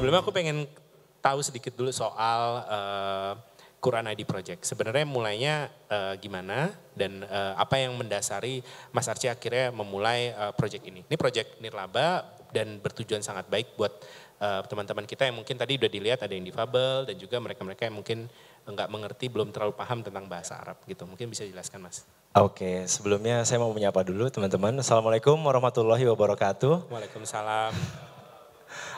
Sebelumnya aku pengen tahu sedikit dulu soal Quran ID Project. Sebenarnya mulainya gimana dan apa yang mendasari Mas Archie akhirnya memulai project ini. Ini project nirlaba dan bertujuan sangat baik buat teman-teman kita yang mungkin tadi udah dilihat ada yang difabel dan juga mereka-mereka yang mungkin enggak mengerti, belum terlalu paham tentang bahasa Arab gitu. Mungkin bisa dijelaskan Mas. Oke, sebelumnya saya mau menyapa dulu teman-teman. Assalamualaikum warahmatullahi wabarakatuh. Waalaikumsalam.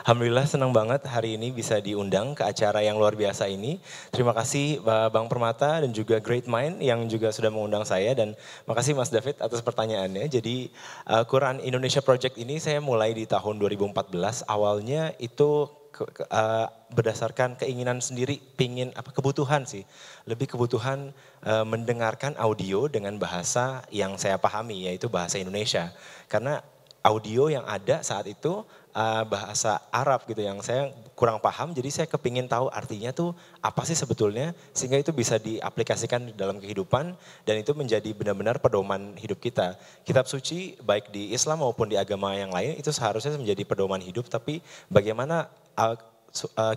Alhamdulillah senang banget hari ini bisa diundang ke acara yang luar biasa ini. Terima kasih Bang Permata dan juga Great Mind yang juga sudah mengundang saya. Dan makasih Mas David atas pertanyaannya. Jadi Quran Indonesia Project ini saya mulai di tahun 2014. Awalnya itu berdasarkan keinginan sendiri, kebutuhan sih. Lebih kebutuhan mendengarkan audio dengan bahasa yang saya pahami, yaitu bahasa Indonesia. Karena audio yang ada saat itu bahasa Arab gitu yang saya kurang paham, jadi saya kepingin tahu artinya tuh apa sih sebetulnya, sehingga itu bisa diaplikasikan dalam kehidupan dan itu menjadi benar-benar pedoman hidup kita. Kitab suci baik di Islam maupun di agama yang lain itu seharusnya menjadi pedoman hidup, tapi bagaimana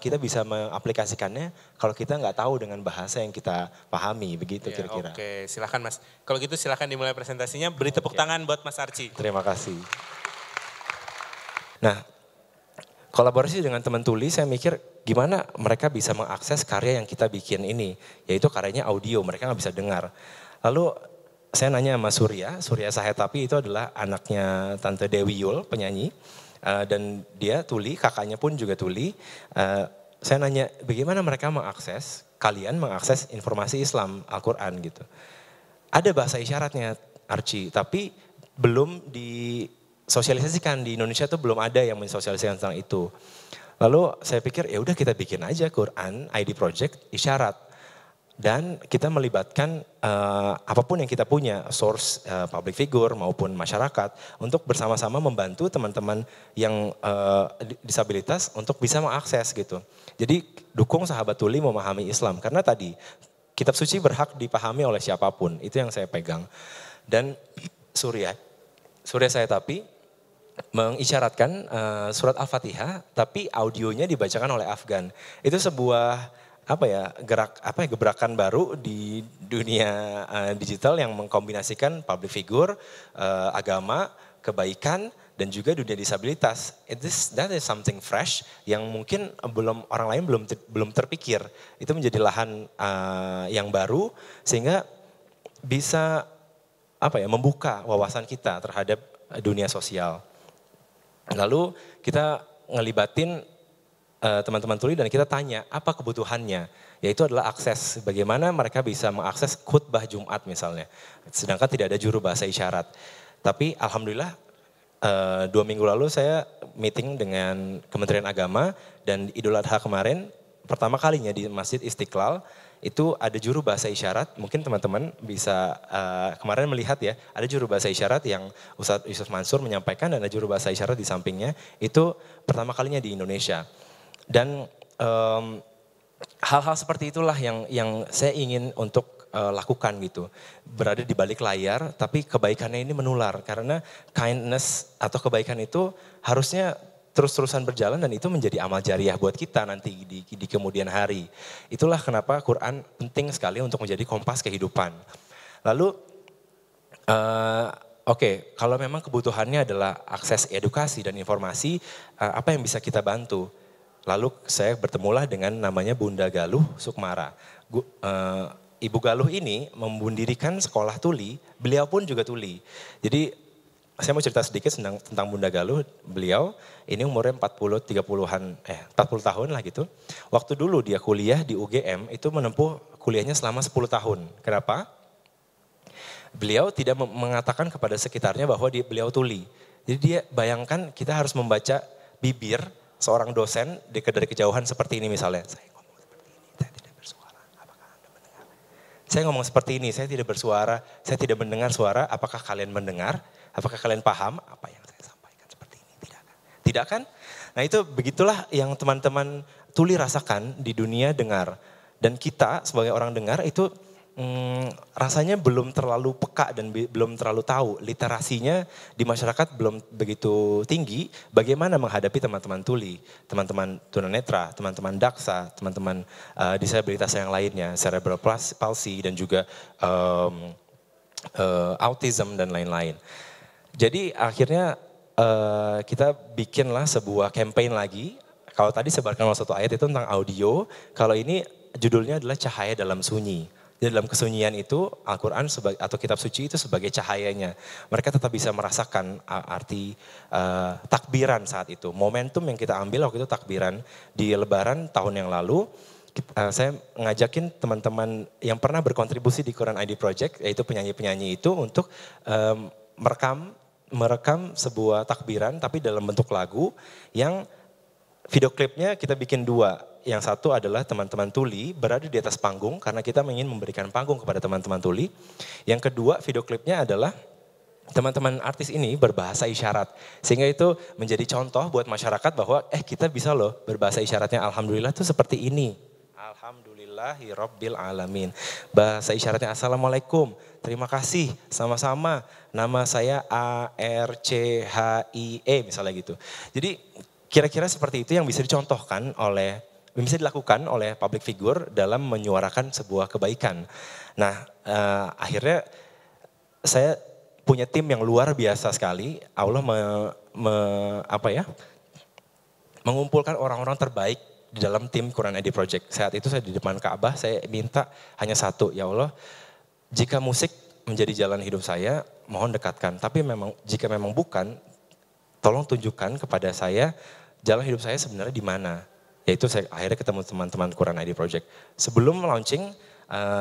kita bisa mengaplikasikannya kalau kita nggak tahu dengan bahasa yang kita pahami, begitu Ya, kira-kira. Oke, silakan Mas. Kalau gitu silakan dimulai presentasinya, beri tepuk tangan buat Mas Archie. Terima kasih. Nah, kolaborasi dengan teman tuli saya mikir gimana mereka bisa mengakses karya yang kita bikin ini, yaitu karyanya audio, mereka nggak bisa dengar. Lalu saya nanya sama Surya Sahetapi itu adalah anaknya Tante Dewi Yul, penyanyi, dan dia tuli, kakaknya pun juga tuli. Saya nanya bagaimana mereka kalian mengakses informasi Islam, Al-Quran gitu. Ada bahasa isyaratnya Archie, tapi belum disosialisasikan di Indonesia tuh belum ada yang mensosialisasikan tentang itu. Lalu saya pikir ya udah kita bikin aja Quran ID Project isyarat. Dan kita melibatkan apapun yang kita punya, source public figure maupun masyarakat untuk bersama-sama membantu teman-teman yang disabilitas untuk bisa mengakses gitu. Jadi dukung sahabat tuli memahami Islam karena tadi kitab suci berhak dipahami oleh siapapun, itu yang saya pegang. Dan Surya saya tapi mengisyaratkan surat Al-Fatihah tapi audionya dibacakan oleh Afgan. Itu sebuah gebrakan baru di dunia digital yang mengkombinasikan public figure, agama, kebaikan dan juga dunia disabilitas. That is something fresh yang mungkin orang lain belum terpikir. Itu menjadi lahan yang baru sehingga bisa membuka wawasan kita terhadap dunia sosial. Lalu kita ngelibatin teman-teman tuli dan kita tanya apa kebutuhannya, yaitu adalah akses, bagaimana mereka bisa mengakses khutbah Jumat misalnya, sedangkan tidak ada juru bahasa isyarat. Tapi alhamdulillah 2 minggu lalu saya meeting dengan Kementerian Agama dan Idul Adha kemarin pertama kalinya di Masjid Istiqlal itu ada juru bahasa isyarat. Mungkin teman-teman bisa kemarin melihat ya, ada juru bahasa isyarat yang Ustadz Yusuf Mansur menyampaikan dan ada juru bahasa isyarat di sampingnya, itu pertama kalinya di Indonesia. Dan hal-hal seperti itulah yang saya ingin untuk lakukan gitu. Berada di balik layar tapi kebaikannya ini menular karena kindness atau kebaikan itu harusnya terus-terusan berjalan dan itu menjadi amal jariah buat kita nanti di kemudian hari. Itulah kenapa Quran penting sekali untuk menjadi kompas kehidupan. Lalu kalau memang kebutuhannya adalah akses edukasi dan informasi, apa yang bisa kita bantu? Lalu saya bertemulah dengan namanya Bunda Galuh Sukmara. Ibu Galuh ini mendirikan sekolah tuli, beliau pun juga tuli. Jadi saya mau cerita sedikit tentang Bunda Galuh. Beliau ini umurnya 40 tahun lah gitu. Waktu dulu dia kuliah di UGM itu menempuh kuliahnya selama 10 tahun. Kenapa? Beliau tidak mengatakan kepada sekitarnya bahwa beliau tuli. Jadi dia bayangkan kita harus membaca bibir seorang dosen dari kejauhan seperti ini misalnya. Saya ngomong seperti ini, saya tidak bersuara, apakah Anda mendengar? Saya ngomong seperti ini, saya tidak bersuara, saya tidak mendengar suara, apakah kalian mendengar? Apakah kalian paham apa yang saya sampaikan seperti ini? Tidak kan? Tidak kan? Nah itu begitulah yang teman-teman tuli rasakan di dunia dengar. Dan kita sebagai orang dengar itu rasanya belum terlalu peka dan belum terlalu tahu. Literasinya di masyarakat belum begitu tinggi bagaimana menghadapi teman-teman tuli, teman-teman tunanetra, teman-teman daksa, teman-teman disabilitas yang lainnya, cerebral palsy dan juga autism dan lain-lain. Jadi akhirnya kita bikinlah sebuah campaign lagi. Kalau tadi sebarkan satu ayat itu tentang audio, kalau ini judulnya adalah Cahaya Dalam Sunyi. Di dalam kesunyian itu Al-Quran atau kitab suci itu sebagai cahayanya. Mereka tetap bisa merasakan arti takbiran saat itu. Momentum yang kita ambil waktu itu takbiran di Lebaran tahun yang lalu. Saya ngajakin teman-teman yang pernah berkontribusi di Quran ID Project, yaitu penyanyi-penyanyi itu untuk merekam sebuah takbiran tapi dalam bentuk lagu yang video klipnya kita bikin dua. Yang satu adalah teman-teman tuli berada di atas panggung karena kita ingin memberikan panggung kepada teman-teman tuli. Yang kedua video klipnya adalah teman-teman artis ini berbahasa isyarat. Sehingga itu menjadi contoh buat masyarakat bahwa kita bisa loh berbahasa isyaratnya alhamdulillah tuh seperti ini. Alhamdulillahirabbil alamin. Bahasa isyaratnya assalamualaikum. Terima kasih sama-sama. Nama saya ARCHIE misalnya gitu. Jadi kira-kira seperti itu yang bisa dilakukan oleh public figure dalam menyuarakan sebuah kebaikan. Nah, akhirnya saya punya tim yang luar biasa sekali. Allah mengumpulkan orang-orang terbaik di dalam tim Quran ID Project. Saat itu saya di depan Ka'bah, saya minta hanya satu, ya Allah, jika musik menjadi jalan hidup saya, mohon dekatkan. Tapi jika memang bukan, tolong tunjukkan kepada saya jalan hidup saya sebenarnya di mana. Yaitu saya akhirnya ketemu teman-teman Quran ID Project. Sebelum launching,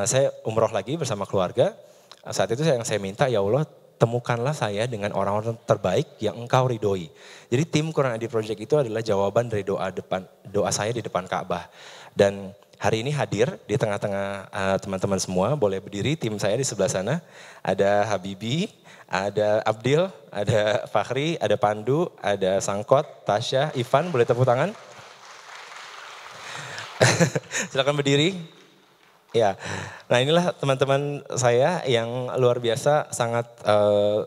saya umroh lagi bersama keluarga. Saat itu yang saya minta, ya Allah temukanlah saya dengan orang-orang terbaik yang engkau ridhoi. Jadi tim Quran ID Project itu adalah jawaban dari doa saya di depan Ka'bah. Dan hari ini hadir di tengah-tengah teman-teman semua, boleh berdiri, tim saya di sebelah sana. Ada Habibi, ada Abdil, ada Fakhri, ada Pandu, ada Sangkot, Tasya, Ivan, boleh tepuk tangan? Silakan berdiri. Ya, nah inilah teman-teman saya yang luar biasa sangat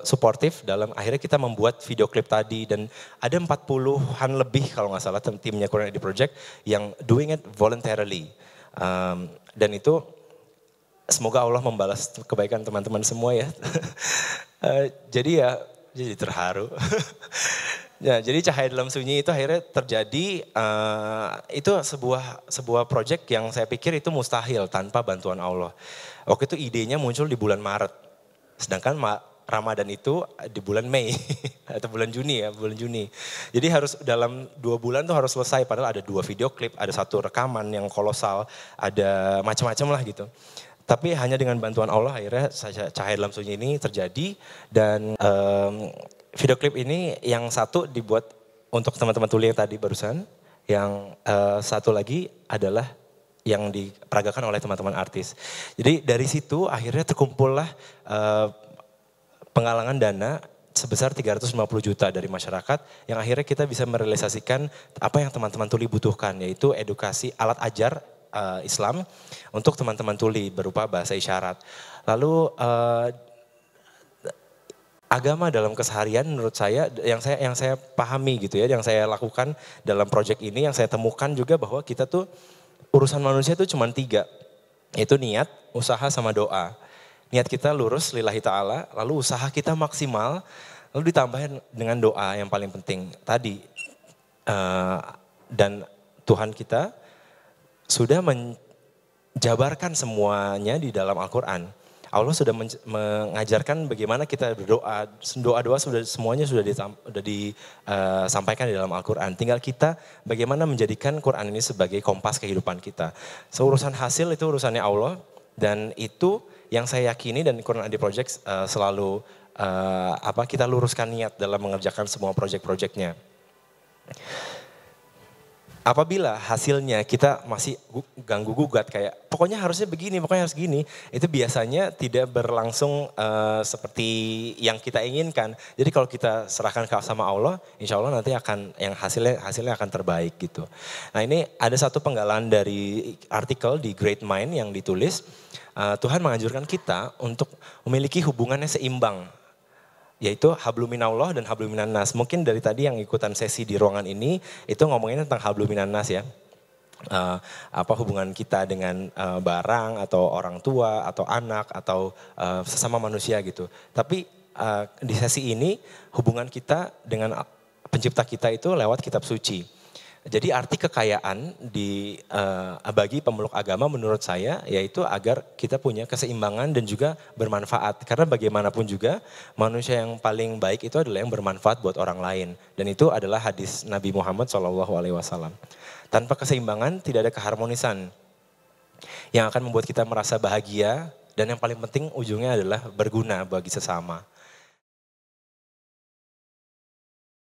suportif dalam akhirnya kita membuat video klip tadi dan ada 40-an lebih kalau nggak salah timnya Quran ID Project yang doing it voluntarily. Dan itu semoga Allah membalas kebaikan teman-teman semua ya. Jadi terharu. Ya, jadi Cahaya Dalam Sunyi itu akhirnya terjadi, itu sebuah project yang saya pikir itu mustahil tanpa bantuan Allah. Waktu itu idenya muncul di bulan Maret, sedangkan Ramadan itu di bulan Mei atau bulan Juni. Jadi harus dalam 2 bulan tuh harus selesai, padahal ada 2 video klip, ada 1 rekaman yang kolosal, ada macam-macam lah gitu. Tapi hanya dengan bantuan Allah akhirnya Cahaya Dalam Sunyi ini terjadi dan video klip ini yang satu dibuat untuk teman-teman tuli yang tadi barusan, yang satu lagi adalah yang diperagakan oleh teman-teman artis. Jadi dari situ akhirnya terkumpullah penggalangan dana sebesar 350 juta dari masyarakat yang akhirnya kita bisa merealisasikan apa yang teman-teman tuli butuhkan, yaitu edukasi alat ajar Islam untuk teman-teman tuli berupa bahasa isyarat. Lalu agama dalam keseharian menurut saya yang saya pahami gitu ya, yang saya lakukan dalam proyek ini, yang saya temukan juga bahwa kita tuh urusan manusia tuh cuma 3, yaitu niat, usaha sama doa. Niat kita lurus lillahi ta'ala, lalu usaha kita maksimal, lalu ditambahin dengan doa yang paling penting tadi. Dan Tuhan kita sudah menjabarkan semuanya di dalam Al-Quran. Allah sudah mengajarkan bagaimana kita berdoa, doa-doa semuanya sudah disampaikan di dalam Al-Quran. Tinggal kita bagaimana menjadikan Quran ini sebagai kompas kehidupan kita. Seurusan hasil itu urusannya Allah, dan itu yang saya yakini dan Quran ID Project selalu kita luruskan niat dalam mengerjakan semua proyek-proyeknya. Apabila hasilnya kita masih ganggu gugat kayak pokoknya harusnya begini, pokoknya harus gini, itu biasanya tidak berlangsung seperti yang kita inginkan. Jadi kalau kita serahkan sama Allah, insya Allah nanti akan yang hasilnya akan terbaik gitu. Nah ini ada satu penggalan dari artikel di Great Mind yang ditulis, Tuhan menganjurkan kita untuk memiliki hubungannya seimbang, yaitu habluminallah dan habluminannas. Mungkin dari tadi yang ikutan sesi di ruangan ini itu ngomongin tentang habluminannas ya. Apa hubungan kita dengan barang atau orang tua atau anak atau sesama manusia gitu. Tapi di sesi ini hubungan kita dengan pencipta kita itu lewat kitab suci. Jadi arti kekayaan bagi pemeluk agama menurut saya yaitu agar kita punya keseimbangan dan juga bermanfaat. Karena bagaimanapun juga manusia yang paling baik itu adalah yang bermanfaat buat orang lain. Dan itu adalah hadis Nabi Muhammad SAW. Tanpa keseimbangan tidak ada keharmonisan yang akan membuat kita merasa bahagia dan yang paling penting ujungnya adalah berguna bagi sesama.